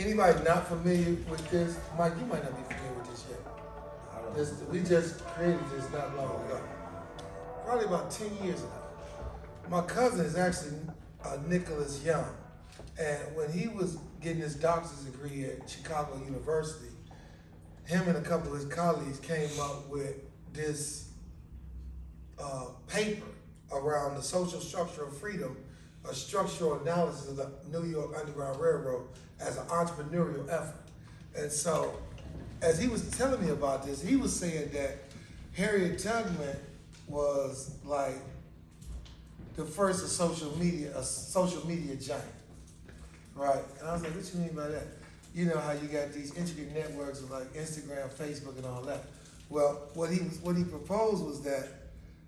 anybody not familiar with this, Mike, you might not be familiar with this yet. We just created this not long ago. Probably about 10 years ago. My cousin is actually Nicholas Young. And when he was getting his doctor's degree at Chicago University, him and a couple of his colleagues came up with this paper around the social structure of freedom, a structural analysis of the New York Underground Railroad as an entrepreneurial effort. And so, as he was telling me about this, he was saying that Harriet Tubman was like the first social media giant, right? And I was like, what you mean by that? You know how you got these intricate networks of like Instagram, Facebook, and all that. Well, what he proposed was that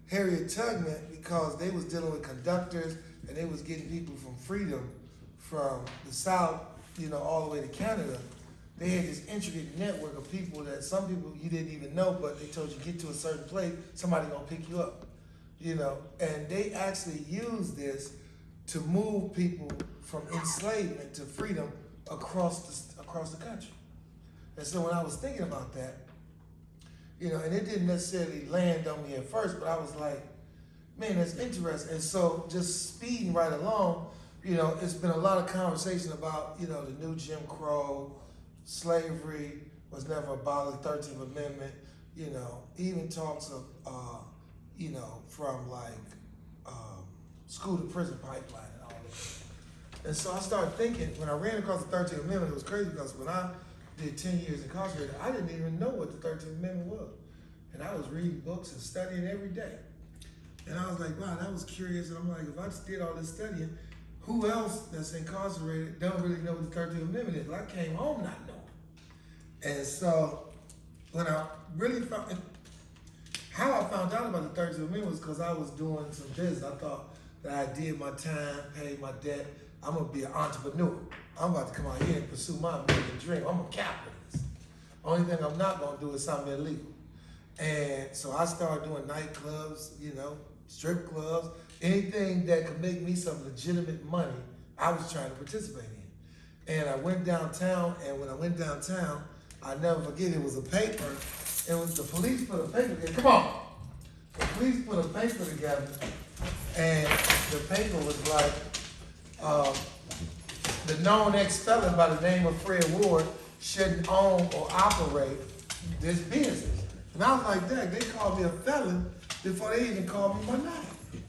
Harriet Tubman, because they was dealing with conductors and they was getting people from freedom from the South, all the way to Canada, they had this intricate network of people that some people you didn't even know, but they told you get to a certain place, somebody gonna pick you up, and they actually used this to move people from enslavement to freedom across the country. And so when I was thinking about that, and it didn't necessarily land on me at first, but I was like, man, that's interesting. And so just speeding right along, it's been a lot of conversation about, the new Jim Crow, slavery was never abolished, 13th Amendment, even talks of, from like school to prison pipeline and all that. And so I started thinking, when I ran across the 13th Amendment, it was crazy because when I did 10 years incarcerated, I didn't even know what the 13th Amendment was. And I was reading books and studying every day. And I was like, wow, that was curious. And I'm like, if I just did all this studying, who else that's incarcerated don't really know what the 13th Amendment is? But I came home not knowing. And so when I really found, how I found out about the 13th Amendment was because I was doing some business. I thought that I did my time, paid my debt. I'm gonna be an entrepreneur. I'm about to come out here and pursue my American dream. I'm a capitalist. Only thing I'm not gonna do is something illegal. And so I started doing nightclubs, strip clubs, anything that could make me some legitimate money, I was trying to participate in. And I went downtown, and when I went downtown, I never forget, it was a paper. It was the police put a paper together. Come on! The police put a paper together, and the paper was like, the known ex-felon by the name of Fred Ward shouldn't own or operate this business. And I was like, Dad, they called me a felon before they even called me my name.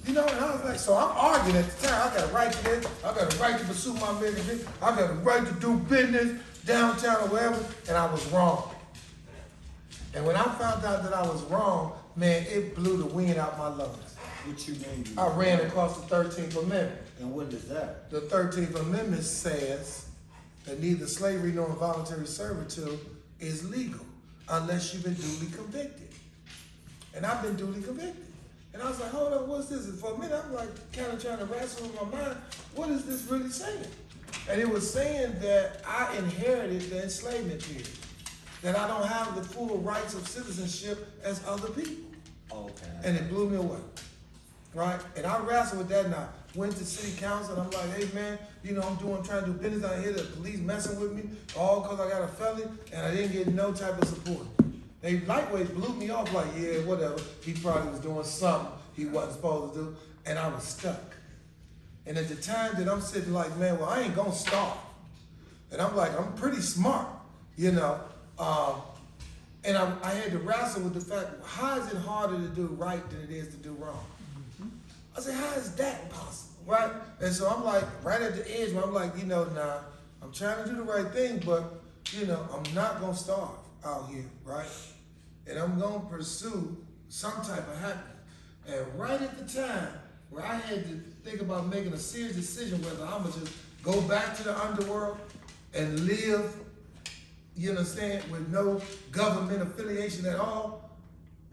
And I was like, so I'm arguing at the time. I got a right to this. I got a right to pursue my American dream. I got a right to do business downtown or wherever. And I was wrong. And when I found out that I was wrong, man, it blew the wind out my lungs. What you mean? I ran across the 13th Amendment. And what is that? The 13th Amendment says that neither slavery nor involuntary servitude is legal unless you've been duly convicted. And I've been duly convicted. And I was like, hold on, what's this? And for a minute, I'm like kind of trying to wrestle with my mind. What is this really saying? And it was saying that I inherited the enslavement period. That I don't have the full rights of citizenship as other people. Okay. And it blew me away. Right? And I wrestled with that, and I went to city council, and I'm like, hey man, I'm trying to do business out here, the police messing with me, all because I got a felony, and I didn't get no type of support. They lightweight blew me off like, yeah, whatever. He probably was doing something he wasn't supposed to do, and I was stuck. And at the time that I'm sitting like, man, well, I ain't gonna starve. And I'm like, I'm pretty smart, and I had to wrestle with the fact, how is it harder to do right than it is to do wrong? I said, how is that possible, right? And so I'm like, right at the edge, where I'm like, nah, I'm trying to do the right thing, but, I'm not going to starve out here, right? And I'm going to pursue some type of happiness. And right at the time where I had to think about making a serious decision whether I'm going to just go back to the underworld and live, with no government affiliation at all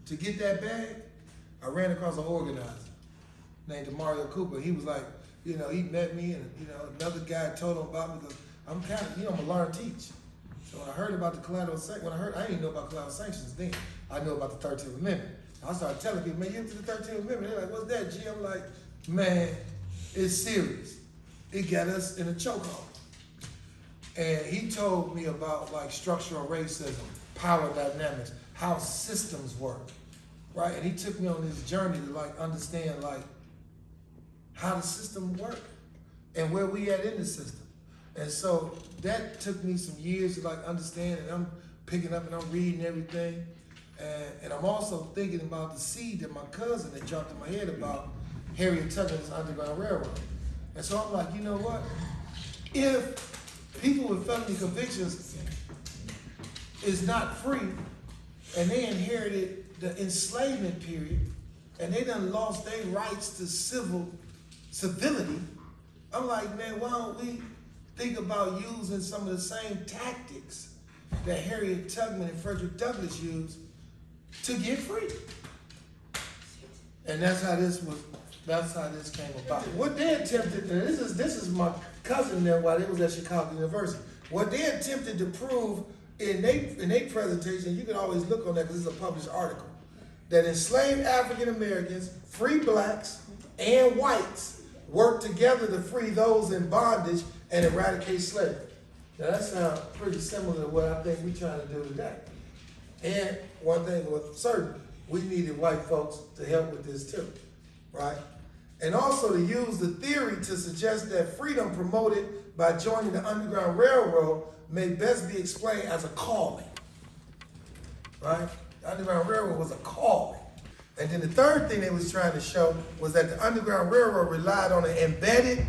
to get that bag, I ran across an organizer named Mario Cooper. He was like, he met me, and another guy told him about me because I'm kind of, I'm a learn teach. So when I heard about the collateral sanctions, I didn't know about collateral sanctions then. I knew about the 13th Amendment. I started telling people, man, you into the 13th Amendment? They're like, what's that, G? I'm like, man, it's serious. It got us in a chokehold. And he told me about like structural racism, power dynamics, how systems work, right? And he took me on this journey to like understand like how the system works and where we at in the system. And so that took me some years to like understand, and I'm picking up and I'm reading everything. And I'm also thinking about the seed that my cousin had jumped in my head about Harriet Tubman's Underground Railroad. And so I'm like, you know what? If people with felony convictions is not free and they inherited the enslavement period and they done lost their rights to civility, I'm like, man, why don't we think about using some of the same tactics that Harriet Tubman and Frederick Douglass used to get free? And that's how this came about. What they attempted, and this is my cousin there while they was at Chicago University. What they attempted to prove in their presentation, you can always look on that because it's a published article, that enslaved African Americans, free blacks, and whites worked together to free those in bondage and eradicate slavery. Now that sounds pretty similar to what I think we're trying to do today. And one thing was certain, we needed white folks to help with this too, right? And also to use the theory to suggest that freedom promoted by joining the Underground Railroad may best be explained as a calling, right? The Underground Railroad was a calling. And then the third thing they was trying to show was that the Underground Railroad relied on an embedded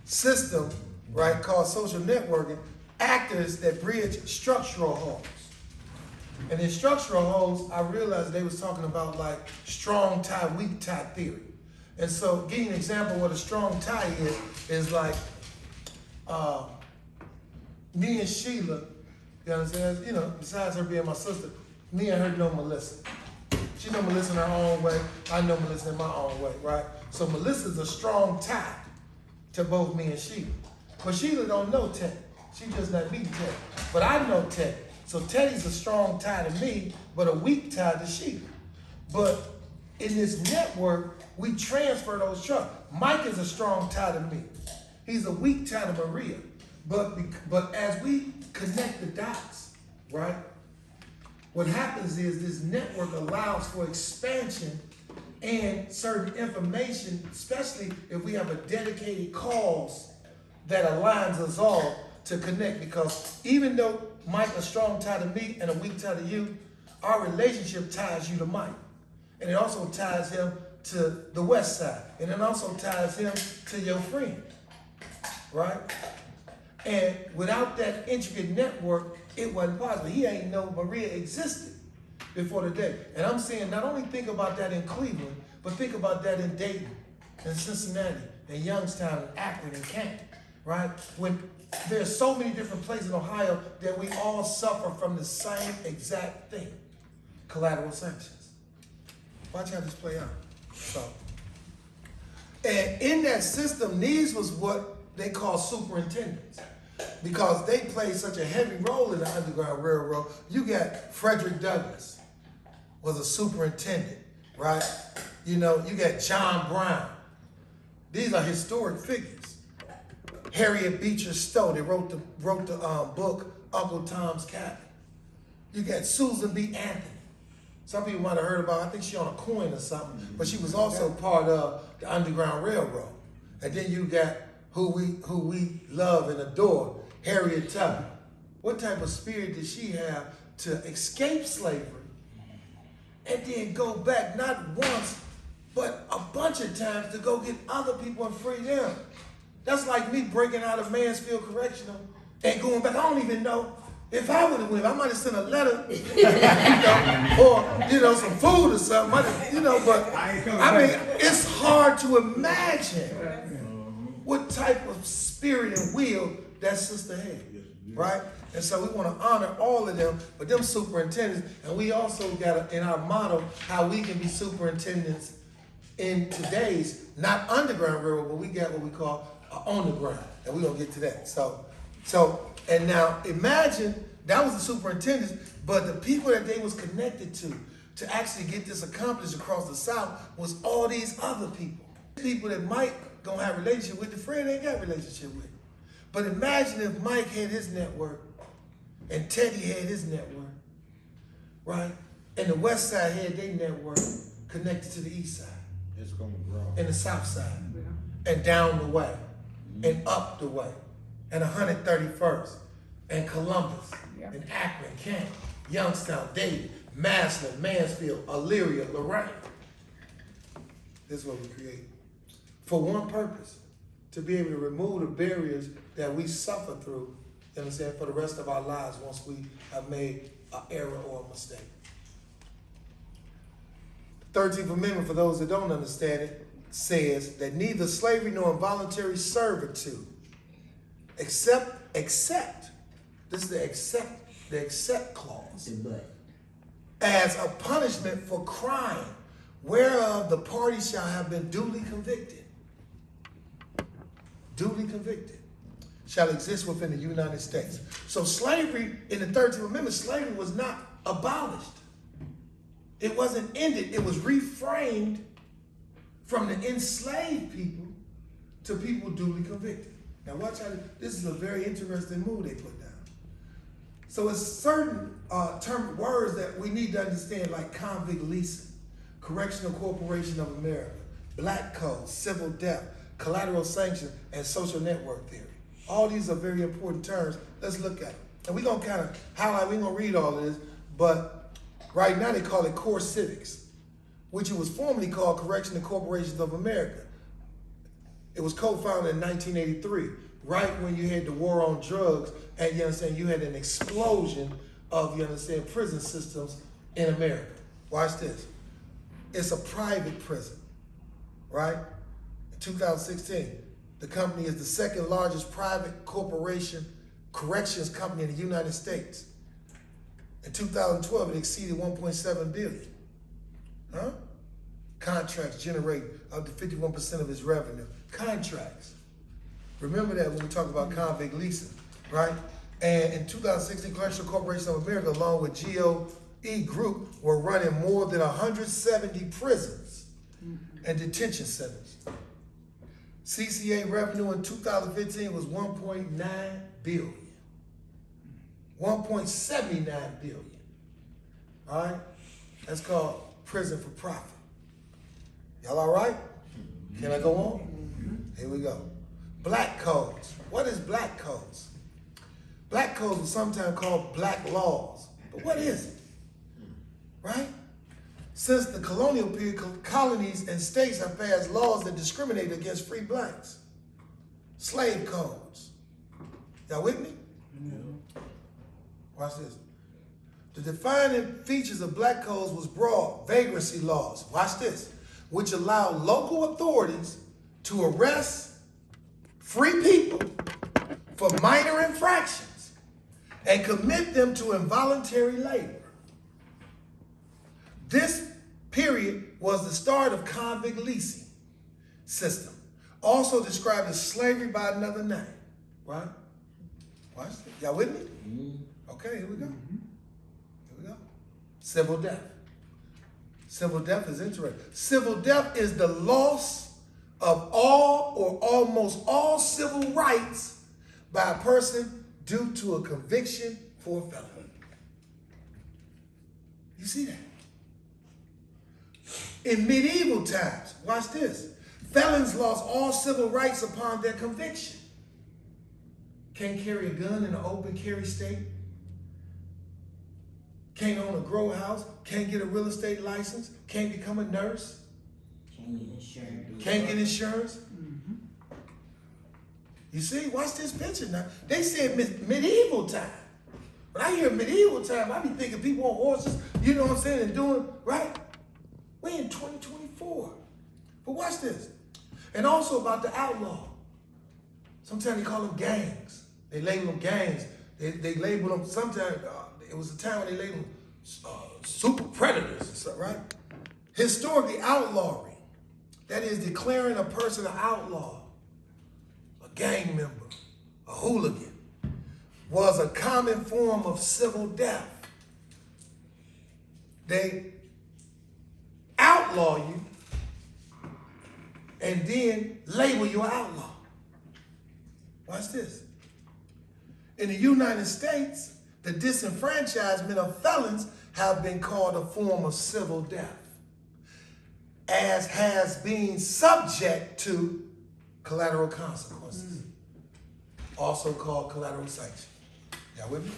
system, right, called social networking, actors that bridge structural holes. And in structural holes, I realized they was talking about like strong tie, weak tie theory. And so, give you an example of what a strong tie is like me and Sheila, you understand? You know, besides her being my sister, me and her know Melissa. She know Melissa in her own way, I know Melissa in my own way, right? So Melissa's a strong tie to both me and Sheila. But Sheila don't know Teddy. She just not meeting Teddy. But I know Teddy. So Teddy's a strong tie to me, but a weak tie to Sheila. But in this network, we transfer those trusts. Mike is a strong tie to me. He's a weak tie to Maria. But as we connect the dots, right? What happens is this network allows for expansion and certain information, especially if we have a dedicated cause that aligns us all to connect. Because even though Mike a strong tie to me and a weak tie to you, our relationship ties you to Mike. And it also ties him to the West Side. And it also ties him to your friend, right? And without that intricate network, it wasn't possible. He ain't know Maria existed before the day. And I'm saying not only think about that in Cleveland, but think about that in Dayton, and Cincinnati, and Youngstown, and Akron, and Canton, right? When there's so many different places in Ohio that we all suffer from the same exact thing, collateral sanctions. Watch how this play out. So, and in that system, these was what they call superintendents, because they played such a heavy role in the Underground Railroad. You got Frederick Douglass was a superintendent, right? You know, you got John Brown. These are historic figures. Harriet Beecher Stowe, they wrote the book Uncle Tom's Cabin. You got Susan B. Anthony. Some people might have heard about her. I think she on a coin or something, but she was also part of the Underground Railroad. And then you got who we love and adore, Harriet Tubman. What type of spirit did she have to escape slavery and then go back not once, but a bunch of times to go get other people and free them? That's like me breaking out of Mansfield Correctional and going back. I don't even know if I would have went. I might have sent a letter, or some food or something. But I mean, it's hard to imagine what type of spirit and will that sister had, right? And so we want to honor all of them, but them superintendents, and we also got in our motto how we can be superintendents in today's, not Underground Railroad, but we got what we call on the ground, and we're gonna get to that. So, and now imagine that was the superintendents, but the people that they was connected to actually get this accomplished across the South was all these other people. People that might gonna have a relationship with, the friend ain't got a relationship with. But imagine if Mike had his network and Teddy had his network, right? And the West Side had their network connected to the East Side. It's gonna grow. And the South Side. And down the way. And up the way. And 131st. And Columbus. And Akron, Kent, Youngstown, Dayton, Massillon, Mansfield, Elyria, Lorraine. This is what we create. For one purpose. To be able to remove the barriers that we suffer through, you know what I'm saying, for the rest of our lives once we have made an error or a mistake. The 13th Amendment, for those that don't understand it, says that neither slavery nor involuntary servitude, except, this is the except clause, as a punishment for crime whereof the party shall have been duly convicted, shall exist within the United States. So slavery, in the 13th Amendment, slavery was not abolished. It wasn't ended. It was reframed from the enslaved people to people duly convicted. Now watch how, this is a very interesting move they put down. So it's certain words that we need to understand, like convict leasing, Correctional Corporation of America, Black Code, civil death, collateral sanction, and social network theory. All these are very important terms. Let's look at them. And we're going to kind of highlight, we're going to read all of this, but right now they call it core civics, which it was formerly called Correctional Corporations of America. It was co-founded in 1983, right when you had the war on drugs, and you understand, you had an explosion of, you understand, prison systems in America. Watch this. It's a private prison, right? In 2016, the company is the second largest private corrections company in the United States. In 2012, it exceeded 1.7 billion. Huh? Contracts generate up to 51% of its revenue. Contracts. Remember that when we talk about convict leasing, right? And in 2016, Correctional Corporation of America, along with GOE Group, were running more than 170 prisons and detention centers. CCA revenue in 2015 was 1.9 billion. 1.79 billion. All right? That's called prison for profit. Y'all all right? Can I go on? Here we go. Black codes. What is black codes? Black codes are sometimes called black laws. But what is it? Right? Since the colonial period, colonies and states have passed laws that discriminate against free blacks. Slave codes. Y'all with me? Yeah. Watch this. The defining features of black codes was broad vagrancy laws. Watch this. Which allowed local authorities to arrest free people for minor infractions and commit them to involuntary labor. This period was the start of convict leasing system, also described as slavery by another name, right? Watch this. Y'all with me? Okay, here we go. Here we go. Civil death. Civil death is interesting. Civil death is the loss of all or almost all civil rights by a person due to a conviction for a felony. You see that? In medieval times, watch this, felons lost all civil rights upon their conviction. Can't carry a gun in an open carry state. Can't own a grow house. Can't get a real estate license. Can't become a nurse. Can't get insurance. You see, watch this picture now. They said medieval time. When I hear medieval time, I be thinking people on horses, you know what I'm saying, and doing, right? We're in 2024. But watch this. And also about the outlaw. Sometimes they call them gangs. They label them gangs. They label them, sometimes it was a time when they labeled them super predators and stuff, right? Historically, outlawry, that is declaring a person an outlaw, a gang member, a hooligan, was a common form of civil death. They outlaw you and then label you an outlaw. Watch this. In the United States, the disenfranchisement of felons have been called a form of civil death, as has been subject to collateral consequences, also called collateral sanction. Y'all with me?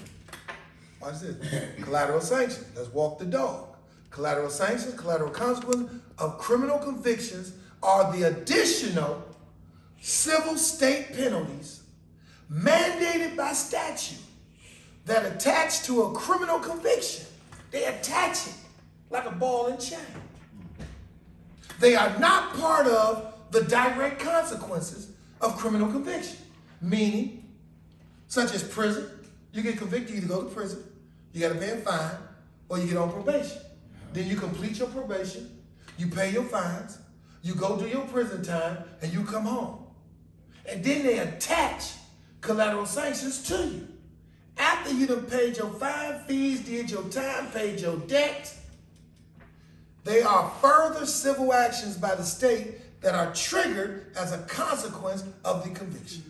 Watch this. Collateral sanction. Let's walk the dog. Collateral sanctions, collateral consequences of criminal convictions are the additional civil state penalties mandated by statute that attach to a criminal conviction. They attach it like a ball and chain. They are not part of the direct consequences of criminal conviction, meaning, such as prison. You get convicted, you either go to prison, you got to pay a fine, or you get on probation. Then you complete your probation, you pay your fines, you go do your prison time, and you come home. And then they attach collateral sanctions to you. After you done paid your fine, fees, did your time, paid your debt, they are further civil actions by the state that are triggered as a consequence of the conviction.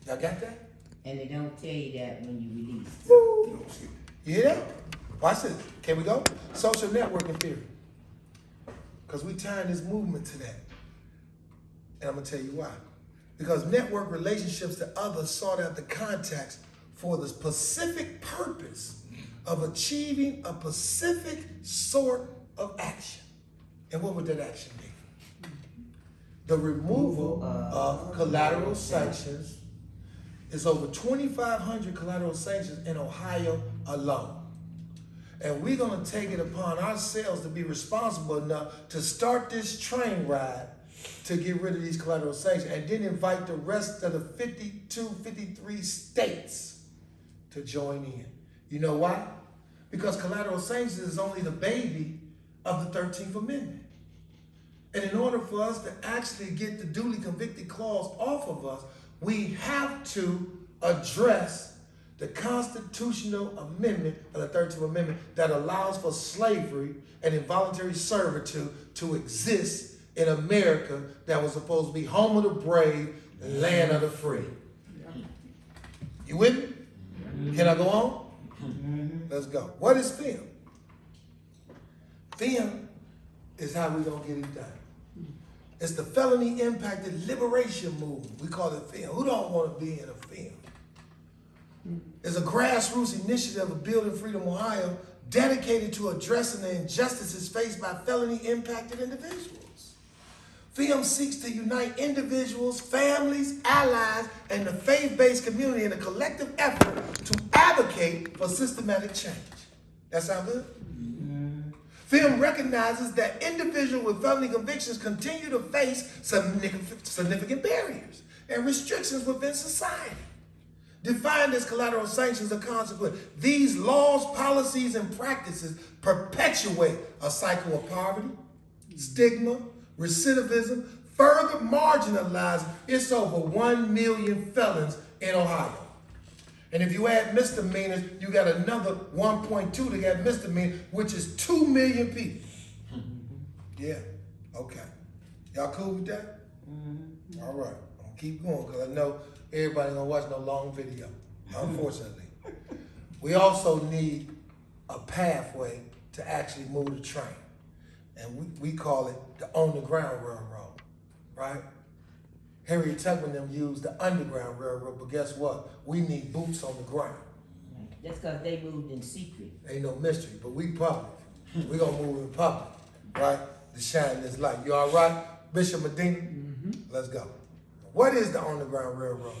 Y'all got that? And they don't tell you that when you release. Woo. You hear that? Watch this. Can we go? Social networking theory. Because we tying this movement to that. And I'm going to tell you why. Because network relationships to others sought out the contacts for the specific purpose of achieving a specific sort of action. And what would that action be? The removal of collateral sanctions. It's over 2,500 collateral sanctions in Ohio alone. And we're going to take it upon ourselves to be responsible enough to start this train ride to get rid of these collateral sanctions and then invite the rest of the 52, 53 states to join in. You know why? Because collateral sanctions is only the baby of the 13th Amendment. And in order for us to actually get the duly convicted clause off of us, we have to address the constitutional amendment of the 13th Amendment that allows for slavery and involuntary servitude to exist in America that was supposed to be home of the brave, land of the free. You with me? Can I go on? Let's go. What is film? Film is how we're going to get it done. It's the felony impacted liberation movement. We call it film. Who don't want to be in a film? It's a grassroots initiative of Building Freedom Ohio dedicated to addressing the injustices faced by felony impacted individuals. FIM seeks to unite individuals, families, allies, and the faith-based community in a collective effort to advocate for systematic change. That sound good? FIM recognizes that individuals with felony convictions continue to face significant barriers and restrictions within society, defined as collateral sanctions or consequence. These laws, policies, and practices perpetuate a cycle of poverty, stigma, recidivism, further marginalizing its over 1 million felons in Ohio. And if you add misdemeanors, you got another 1.2 that got misdemeanors, which is 2 million people. Yeah, okay. Y'all cool with that? All right, I'm gonna keep going because I know everybody gonna watch no long video, unfortunately. We also need a pathway to actually move the train. And we call it the on-the-ground railroad, right? Harriet Tubman them used the underground railroad, but guess what? We need boots on the ground. That's because they moved in secret. Ain't no mystery, but we public. We gonna move in public, right? To shine this light. You all right, Bishop Medina? Let's go. What is the underground railroad?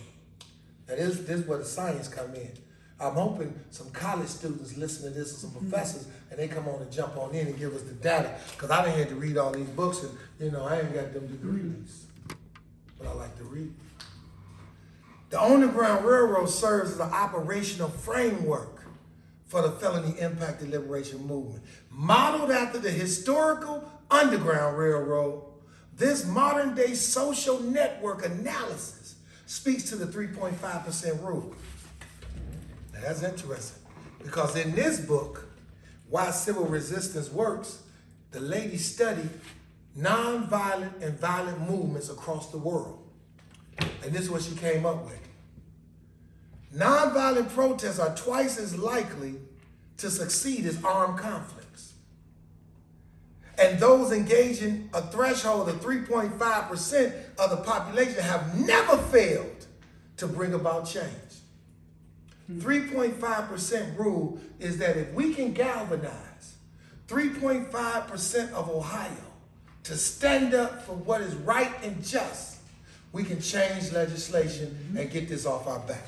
Now this is where the science come in. I'm hoping some college students listen to this, or some professors, and they come on and jump on in and give us the data. Because I done had to read all these books, and I ain't got them degrees. But I like to read. The Underground Railroad serves as an operational framework for the felony impacted liberation movement. Modeled after the historical Underground Railroad, this modern day social network analysis speaks to the 3.5% rule. Now that's interesting, because in this book, Why Civil Resistance Works, the lady studied nonviolent and violent movements across the world. And this is what she came up with. Nonviolent protests are twice as likely to succeed as armed conflicts. And those engaging a threshold of 3.5% of the population have never failed to bring about change. 3.5% rule is that if we can galvanize 3.5% of Ohio to stand up for what is right and just, we can change legislation and get this off our back.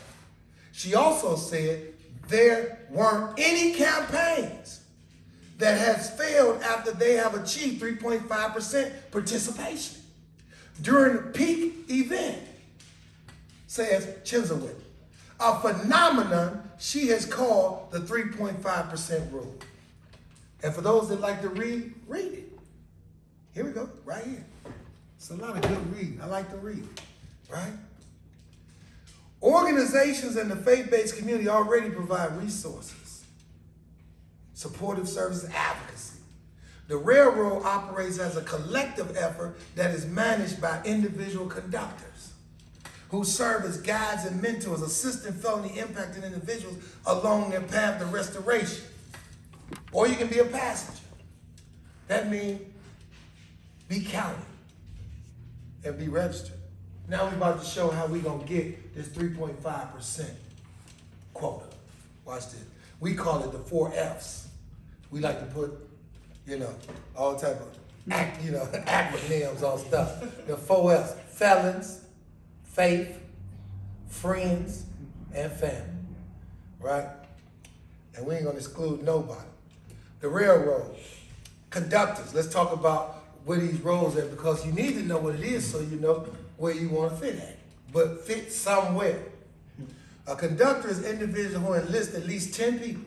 She also said there weren't any campaigns that has failed after they have achieved 3.5% participation. During the peak event, says Chisholm, a phenomenon she has called the 3.5% rule. And for those that like to read, read it. Here we go, right here. It's a lot of good reading. I like to read, right? Organizations in the faith-based community already provide resources, supportive services, advocacy. The railroad operates as a collective effort that is managed by individual conductors who serve as guides and mentors, assisting felony impacted individuals along their path to restoration. Or you can be a passenger. That means be counted and be registered. Now we're about to show how we're going to get this 3.5% quota. Watch this. We call it the 4 F's. We like to put, all type of acronyms on stuff. The 4 F's: felons, faith, friends, and family, right? And we ain't gonna exclude nobody. The railroad, conductors. Let's talk about where these roads are, because you need to know what it is so you know where you want to fit at, but fit somewhere. A conductor is an individual who enlists at least 10 people,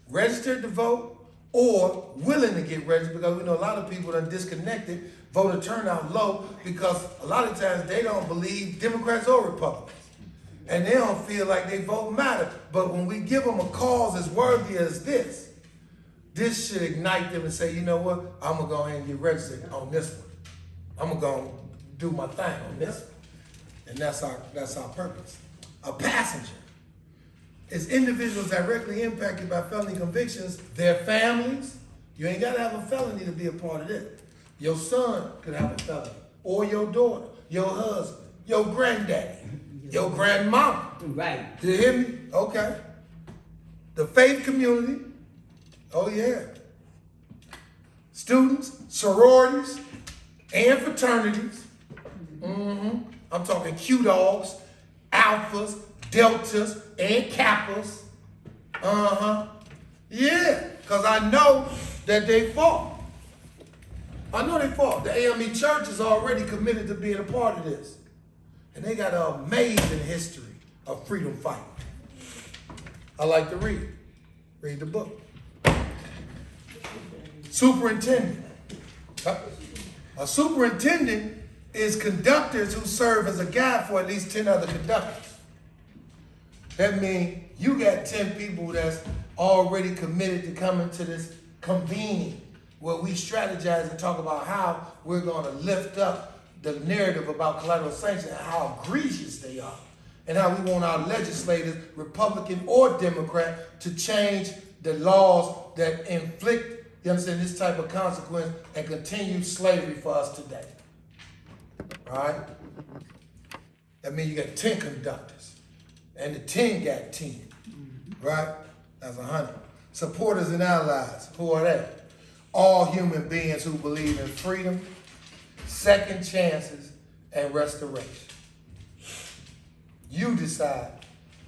registered to vote or willing to get registered, because we know a lot of people are disconnected, voter turnout low, because a lot of times they don't believe Democrats or Republicans. And they don't feel like their vote matter. But when we give them a cause as worthy as this should ignite them and say, you know what, I'm gonna go ahead and get registered on this one. I'm gonna go do my thing on this one. And that's our purpose. A passenger is individuals directly impacted by felony convictions, their families. You ain't gotta have a felony to be a part of this. Your son could have a felony, or your daughter, your husband, your granddaddy, your grandmama. Right. Did you hear me? Okay. The faith community. Oh yeah. Students, sororities, and fraternities. I'm talking Q-Dogs, Alphas, Deltas, and Kappas. Yeah, because I know that they fought. I know they fought. The AME Church is already committed to being a part of this. And they got an amazing history of freedom fighting. I like to read. Read the book. Superintendent. A superintendent is conductors who serve as a guide for at least 10 other conductors. That means you got 10 people that's already committed to coming to this convening where we strategize and talk about how we're going to lift up the narrative about collateral sanctions and how egregious they are, and how we want our legislators, Republican or Democrat, to change the laws that inflict, you understand, this type of consequence and continue slavery for us today. All right? That means you got 10 conductors, and the 10 got 10, right? That's 100. Supporters and allies, who are they? All human beings who believe in freedom, second chances, and restoration. You decide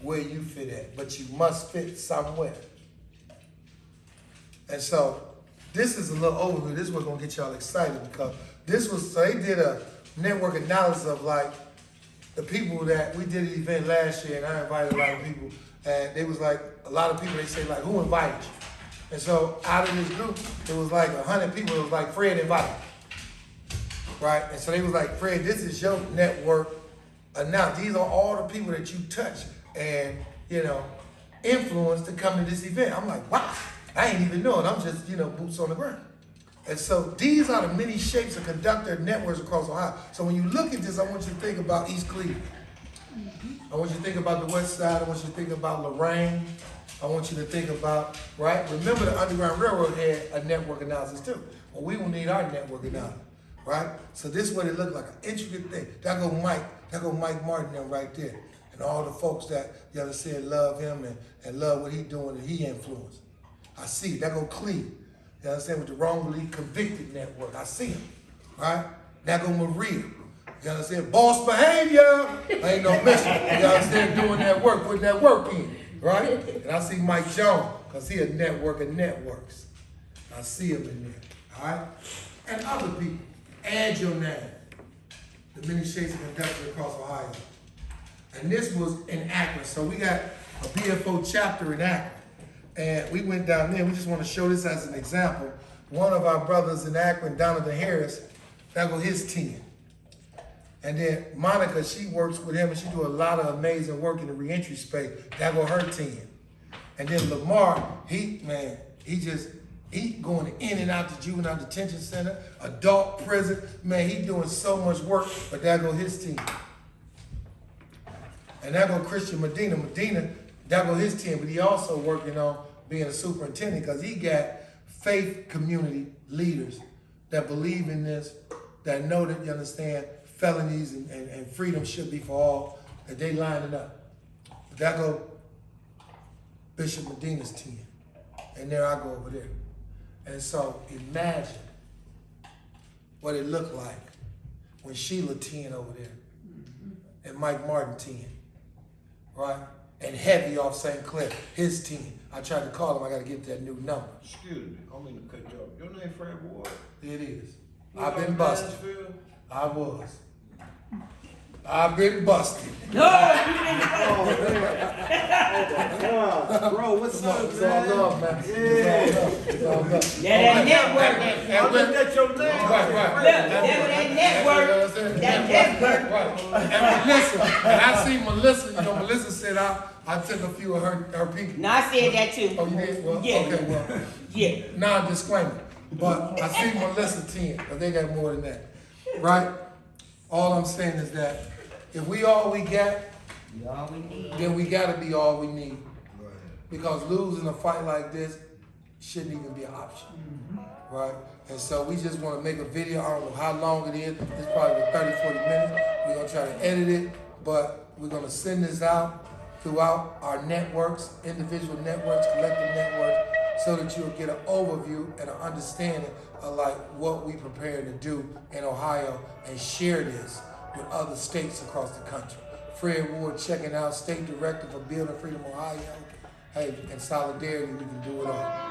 where you fit at, but you must fit somewhere. And so, this is a little overview. This is what's gonna get y'all excited, because so they did a network analysis of like the people that we did an event last year, and I invited a lot of people, and it was like a lot of people, they say like, who invited you? And so out of this group, it was like 100 people. It was like Fred invited, right? And so they was like, Fred, this is your network. Now these are all the people that you touch and influence to come to this event. I'm like, wow, I ain't even know it. I'm just boots on the ground. And so these are the many shapes of conductor networks across Ohio. So when you look at this, I want you to think about East Cleveland. I want you to think about the West Side. I want you to think about Lorraine. I want you to think about, right? Remember the Underground Railroad had a network analysis too. Well, we will need our network analysis, right? So this is what it looked like, an intricate thing. That go Mike Martin there right there. And all the folks that, you understand, love him and love what he doing and he influenced. I see it. That go Cleve. You understand, with the wrongly convicted network. I see him, right? That go Maria. You understand? Boss behavior. Ain't no mission. You understand? Doing that work, putting that work in, right? And I see Mike Jones, because he a network of networks. I see him in there, all right? And other people. Add your name. The many shades of conductor across Ohio. And this was in Akron. So we got a BFO chapter in Akron. And we went down there. We just want to show this as an example. One of our brothers in Akron, Donovan Harris, that was his 10. And then Monica, she works with him and she do a lot of amazing work in the reentry space. That was her 10. And then Lamar, he going in and out the juvenile detention center, adult prison. Man, he doing so much work, but that go his 10. And that go Christian Medina. That go his 10, but he also working on being a superintendent because he got faith community leaders that believe in this, that know that, you understand, felonies and freedom should be for all, that they lining up. But that go Bishop Medina's 10. And there I go over there. And so imagine what it looked like when Sheila 10 over there and Mike Martin 10, right? And Heavy off St. Clair, his 10. I tried to call him, I gotta get that new number. Excuse me, I don't mean to cut you off. Your name Fred Ward? It is. You I've know been busted. Nashville? I was. I've been busted. No, you didn't. Bro, what's up, It's all love, man. It's all love. That network. I looked at your name. Right. Look, that network. That network. Right. And Melissa, and I see Melissa, Melissa said I took a few of her people. No, I said that too. Oh, you did? Well, Yeah. okay, well. Yeah. Non-disclaimer. But I see Melissa 10, but they got more than that. Right? All I'm saying is that if we all we got, You all we need. then we gotta be all we need. Because losing a fight like this shouldn't even be an option. Right? And so we just want to make a video. I don't know how long it is. It's probably 30, 40 minutes. We're going to try to edit it, but we're going to send this out throughout our networks, individual networks, collective networks, so that you'll get an overview and an understanding of like what we prepare to do in Ohio and share this with other states across the country. Fred Ward checking out, State Director for Building Freedom Ohio. Hey, in solidarity, we can do it all.